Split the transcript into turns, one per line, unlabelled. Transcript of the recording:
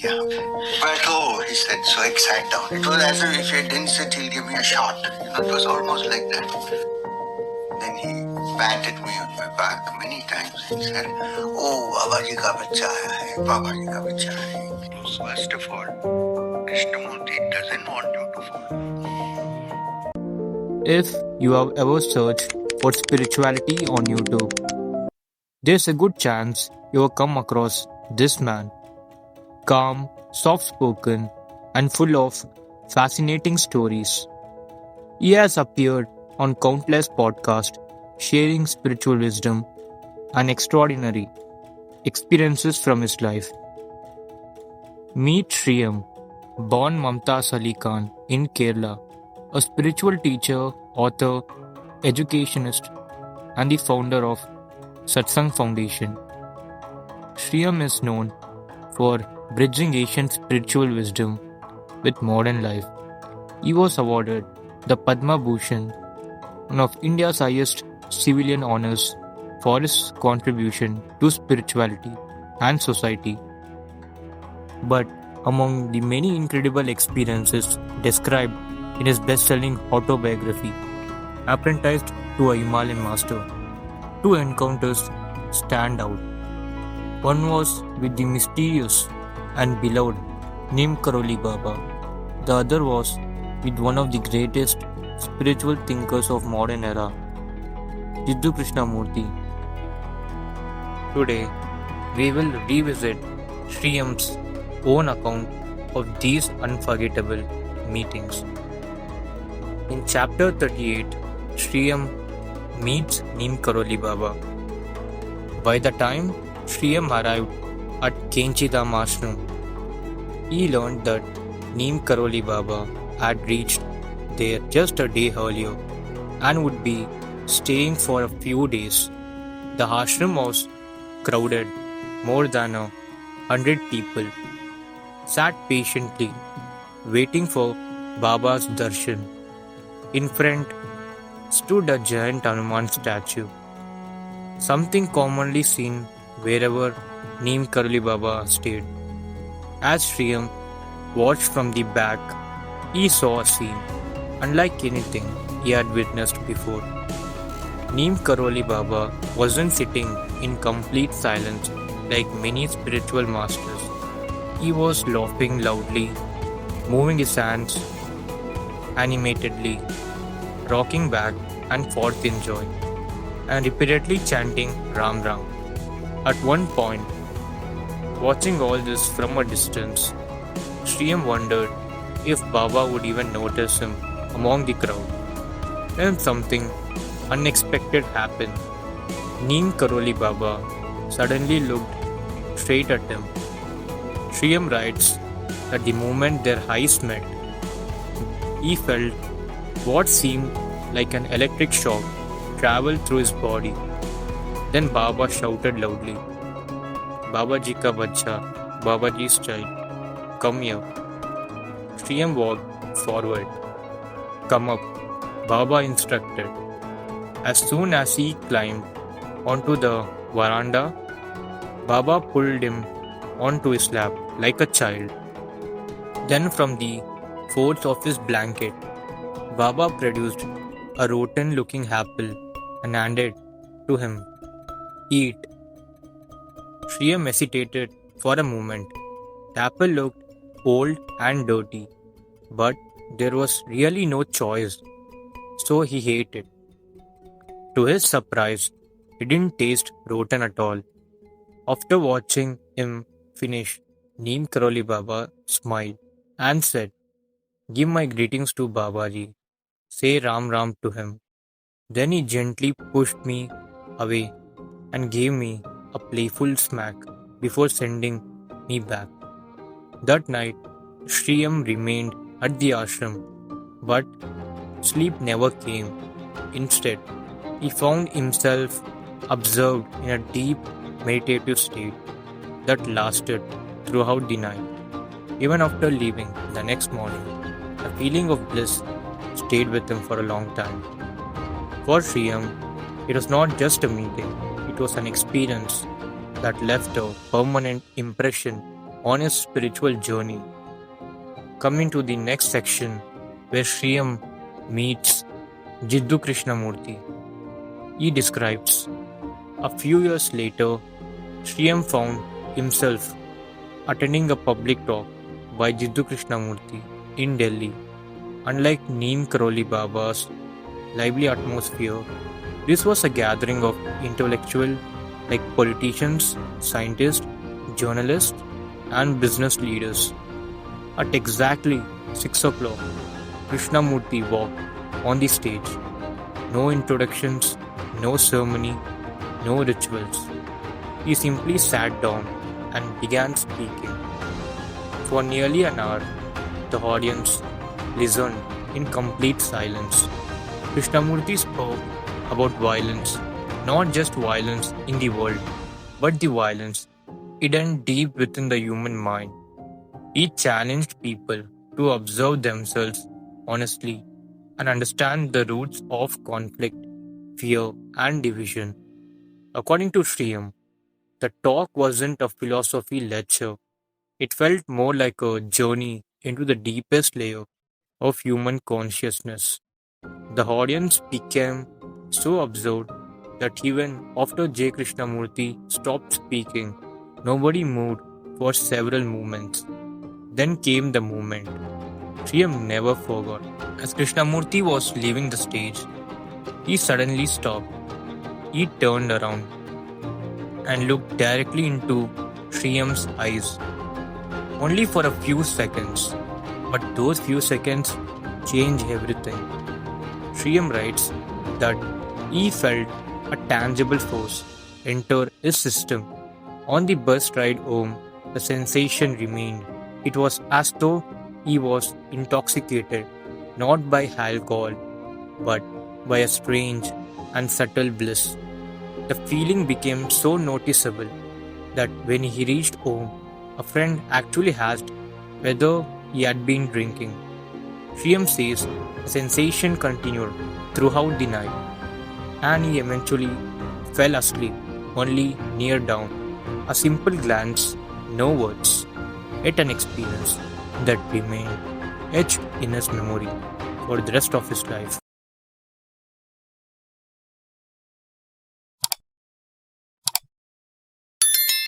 Yeah. But oh, he said, so excited down. It was as if he didn't sit, he'll give me a shot. It was almost like that. Then he patted me on my back many times and said, oh, Baba ji ka bacha hai, Baba ji ka bacha hai. First of all, Krishnamurti doesn't want you to fall.
If you have ever searched for spirituality on YouTube, there's a good chance you will come across this man. Calm, soft spoken, and full of fascinating stories. He has appeared on countless podcasts sharing spiritual wisdom and extraordinary experiences from his life. Meet Shriyam, born Mumtaz Ali Khan in Kerala, a spiritual teacher, author, educationist, and the founder of Satsang Foundation. Shriyam is known for bridging ancient spiritual wisdom with modern life. He was awarded the Padma Bhushan, one of India's highest civilian honors, for his contribution to spirituality and society. But among the many incredible experiences described in his best-selling autobiography, Apprenticed to a Himalayan Master, two encounters stand out. One was with the mysterious and beloved Neem Karoli Baba. The other was with one of the greatest spiritual thinkers of modern era, Jiddu Krishnamurti. Today, we will revisit Shriyam's own account of these unforgettable meetings. In chapter 38, Shriyam meets Neem Karoli Baba. By the time Shriyam arrived at Kenchidam Ashram, he learned that Neem Karoli Baba had reached there just a day earlier and would be staying for a few days. The ashram was crowded. More than 100 people sat patiently waiting for Baba's darshan. In front stood a giant Hanuman statue, something commonly seen wherever Neem Karoli Baba stayed. As Shriyam watched from the back, he saw a scene unlike anything he had witnessed before. Neem Karoli Baba wasn't sitting in complete silence like many spiritual masters. He was laughing loudly, moving his hands animatedly, rocking back and forth in joy, and repeatedly chanting Ram Ram. At one point, watching all this from a distance, Shriyam wondered if Baba would even notice him among the crowd. Then something unexpected happened. Neem Karoli Baba suddenly looked straight at him. Shriyam writes that the moment their eyes met, he felt what seemed like an electric shock travel through his body. Then Baba shouted loudly, Baba ji ka bacha, Baba ji's child, come here. Shriyam walked forward. Come up, Baba instructed. As soon as he climbed onto the veranda, Baba pulled him onto his lap like a child. Then from the folds of his blanket, Baba produced a rotten-looking apple and handed to him. Eat. Shriyam hesitated for a moment. The apple looked old and dirty, but there was really no choice, so he ate it. To his surprise, it didn't taste rotten at all. After watching him finish, Neem Karoli Baba smiled and said, Give my greetings to Babaji. Say Ram Ram to him. Then he gently pushed me away and gave me a playful smack before sending me back. That night, Shriyam remained at the ashram, but sleep never came. Instead, he found himself absorbed in a deep meditative state that lasted throughout the night. Even after leaving the next morning, a feeling of bliss stayed with him for a long time. For Shriyam, it was not just a meeting, it was an experience that left a permanent impression on his spiritual journey. Coming to the next section where Shriyam meets Jiddu Krishnamurti. He describes, a few years later, Shriyam found himself attending a public talk by Jiddu Krishnamurti in Delhi. Unlike Neem Karoli Baba's lively atmosphere, this was a gathering of intellectuals like politicians, scientists, journalists, and business leaders. At exactly 6 o'clock, Krishnamurti walked on the stage. No introductions, no ceremony, no rituals. He simply sat down and began speaking. For nearly an hour, the audience listened in complete silence. Krishnamurti spoke about violence, not just violence in the world, but the violence hidden deep within the human mind. He challenged people to observe themselves honestly and understand the roots of conflict, fear, and division. According to Shriyam, the talk wasn't a philosophy lecture. It felt more like a journey into the deepest layer of human consciousness. The audience became so absorbed that even after J. Krishnamurti stopped speaking, nobody moved for several moments. Then came the moment Shriyam never forgot. As Krishnamurti was leaving the stage, he suddenly stopped. He turned around and looked directly into Shriyam's eyes. Only for a few seconds, but those few seconds changed everything. Shriyam writes that he felt a tangible force enter his system. On the bus ride home, the sensation remained. It was as though he was intoxicated, not by alcohol, but by a strange and subtle bliss. The feeling became so noticeable that when he reached home, a friend actually asked whether he had been drinking. Shriyam says the sensation continued throughout the night, and he eventually fell asleep, only near down. A simple glance, no words, yet an experience that remained etched in his memory for the rest of his life.